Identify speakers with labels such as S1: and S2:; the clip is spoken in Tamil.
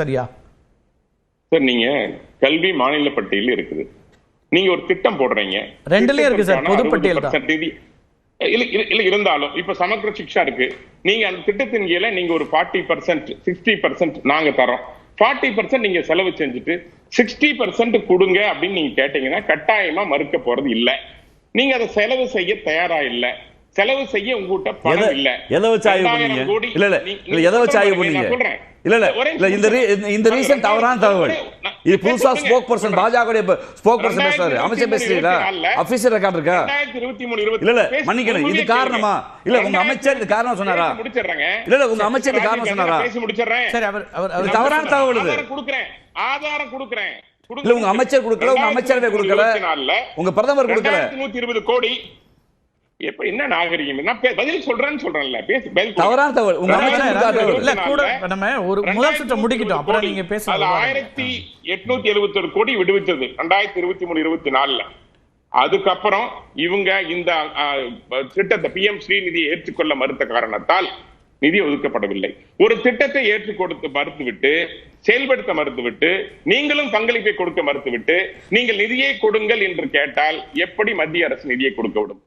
S1: சரியா
S2: சார்? நீங்க கல்வி மாநில பட்டியல் இருக்குது, நீங்க ஒரு திட்டம் போடுறீங்க,
S1: ரெண்டுலயும் இருக்கு சார், பொதுப்பட்டியல் தான்.
S2: இல்ல இருந்தாலும் இப்ப சமக்கிர சிக்ஷா இருக்கு, நீங்க அந்த திட்டத்தின் கீழ நீங்க ஒரு 40% 60% நாங்க தரோம், 40% நீங்க செலவு செஞ்சுட்டு 60% கொடுங்க அப்படின்னு நீங்க கேட்டீங்கன்னா கட்டாயமா மறுக்க போறது இல்ல. நீங்க அதை செலவு செய்ய தயாரா இல்ல, செலவு செய்ய உங்ககிட்ட பணம் இல்ல.
S3: எதை வச்சு ஆய்வு பண்ணீங்க? இல்ல இல்ல இல்ல எதை வச்சு ஆய்வு பண்ணீங்க? இல்ல இல்ல இந்த ரீசன் தவறான தகவல். இது புதுசா ஸ்போக் பர்சன், பாஜக ஸ்போக் பர்சன் பேசுறாரு, அமைச்சர் பேசுறீங்களா? ஆபீசர் ரெக்கார்ட் இருக்கா?
S2: 2023
S3: இல்ல இல்ல மன்னிக்கணும், இது காரணமா? இல்ல உங்க அமைச்சர் இது காரணம் சொன்னாரா? இல்ல இல்ல உங்க அமைச்சர் இது காரணம் சொன்னாரா?
S2: பேசி முடிச்சறேன்.
S1: சரி, அவர்
S3: தவறான தகவல். இது
S2: ஆதாரம் கொடுக்கிறேன்.
S3: இல்ல உங்க அமைச்சர் கொடுக்கல, உங்க அமைச்சரவே கொடுக்கல, உங்க பிரதமர் கொடுக்கல.
S2: 120 கோடி எப்ப என்ன நாகரிகம்? நான் பதில் சொல்றேன்னு சொல்றேன்ல,
S3: தவறான தகவல். உங்க அமைச்சர்
S1: இல்ல கூட நம்ம ஒரு முதல் சுற்று முடிக்கிட்டோம், அப்புறம் நீங்க பேசலாம்.
S2: 1871 கோடி விடுவித்தது 2023-24. அதுக்கப்புறம் இவங்க இந்த திட்டத்தை PM ஸ்ரீநிதியை ஏற்றுக்கொள்ள மறுத்த காரணத்தால் நிதி ஒதுக்கப்படவில்லை. ஒரு திட்டத்தை ஏற்றுக் கொடுத்து மறுத்துவிட்டு, செயல்படுத்த மறுத்துவிட்டு, நீங்களும் பங்களிப்பை கொடுக்க மறுத்துவிட்டு, நீங்கள் நிதியை கொடுங்கள் என்று கேட்டால் எப்படி மத்திய அரசு நிதியை கொடுக்க விடும்?